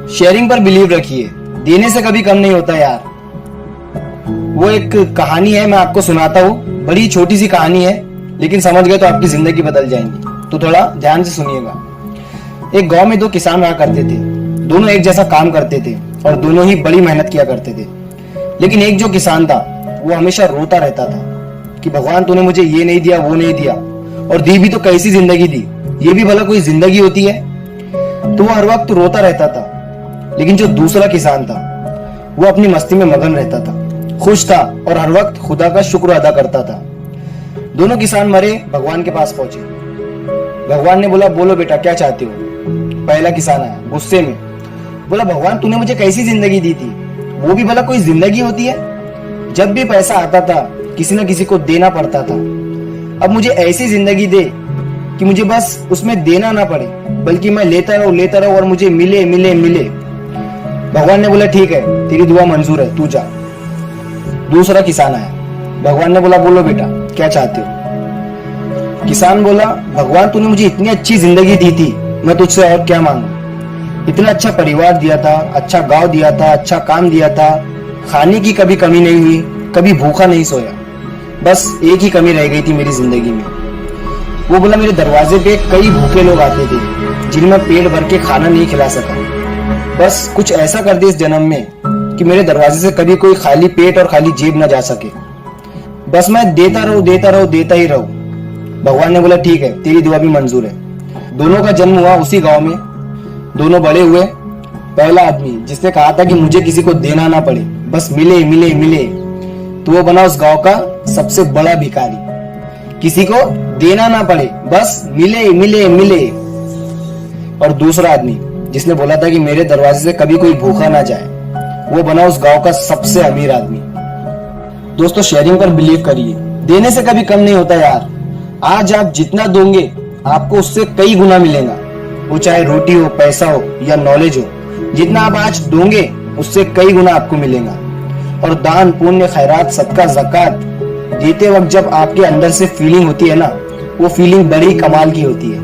Sharing पर believe रखिए, देने से कभी कम नहीं होता यार। वो एक कहानी है, मैं आपको सुनाता हूँ। बड़ी छोटी सी कहानी है, लेकिन समझ गए तो आपकी जिंदगी बदल जाएंगी। तो थोड़ा ध्यान से सुनिएगा। एक गांव में दो किसान रहा करते थे। दोनों एक जैसा काम करते थे और दोनों ही बड़ी मेहनत किया करते थे। लेकिन एक जो किसान था वो हमेशा रोता रहता था कि भगवान तूने मुझे ये नहीं दिया, वो नहीं दिया, और दी भी तो कैसी जिंदगी दी, ये भी भला कोई जिंदगी होती है। तो वो हर वक्त रोता रहता था। लेकिन जो दूसरा किसान था वो अपनी मस्ती में मगन रहता था, खुश था और हर वक्त खुदा का शुक्र अदा करता था। दोनों किसान मरे भगवान के पास पहुंचे। भगवान ने बोला, बोलो बेटा क्या चाहते हो। पहला किसान आया गुस्से में, बोला भगवान तूने मुझे कैसी जिंदगी दी थी, वो भी भला कोई जिंदगी होती है। जब भी पैसा आता था किसी न किसी को देना पड़ता था। अब मुझे ऐसी जिंदगी दे कि मुझे बस उसमें देना ना पड़े, बल्कि मैं लेता रहूं और मुझे मिले मिले मिले। भगवान ने बोला ठीक है, तेरी दुआ मंजूर है, तू जा। दूसरा किसान आया। भगवान ने बोला, बोलो बेटा क्या चाहते हो। किसान बोला, भगवान तूने मुझे इतनी अच्छी जिंदगी दी थी, मैं तुझसे और क्या मांगू। इतना अच्छा परिवार दिया था, अच्छा गांव दिया था, अच्छा काम दिया था, खाने की कभी कमी नहीं हुई, कभी भूखा नहीं सोया। बस एक ही कमी रह गई थी मेरी जिंदगी में। वो बोला, मेरे दरवाजे पे कई भूखे लोग आते थे जिन्हें पेट भर के खाना नहीं खिला सका। बस कुछ ऐसा कर दे इस जन्म में कि मेरे दरवाजे से कभी कोई खाली पेट और खाली जेब ना जा सके। बस मैं देता ही रहूं। भगवान ने बोला ठीक है, तेरी दुआ भी मंजूर है। दोनों का जन्म हुआ उसी गांव में। दोनों बड़े हुए। पहला आदमी जिसने कहा था कि मुझे किसी को देना ना पड़े, बस मिले मिले मिले, तो वो बना उस गांव का सबसे बड़ा भिखारी। किसी को देना ना पड़े, बस मिले मिले मिले। और दूसरा आदमी जिसने बोला था कि मेरे दरवाजे से कभी कोई भूखा ना जाए, वो बना उस गांव का सबसे अमीर आदमी। दोस्तों शेयरिंग पर बिलीव करिए, देने से कभी कम नहीं होता यार। आज आप जितना दोगे आपको उससे कई गुना मिलेगा। वो चाहे रोटी हो, पैसा हो या नॉलेज हो, जितना आप आज दोगे उससे कई गुना आपको मिलेगा। और दान पुण्य खैरात सदका ज़कात देते वक्त जब आपके अंदर से फीलिंग होती है ना, वो फीलिंग बड़ी कमाल की होती है।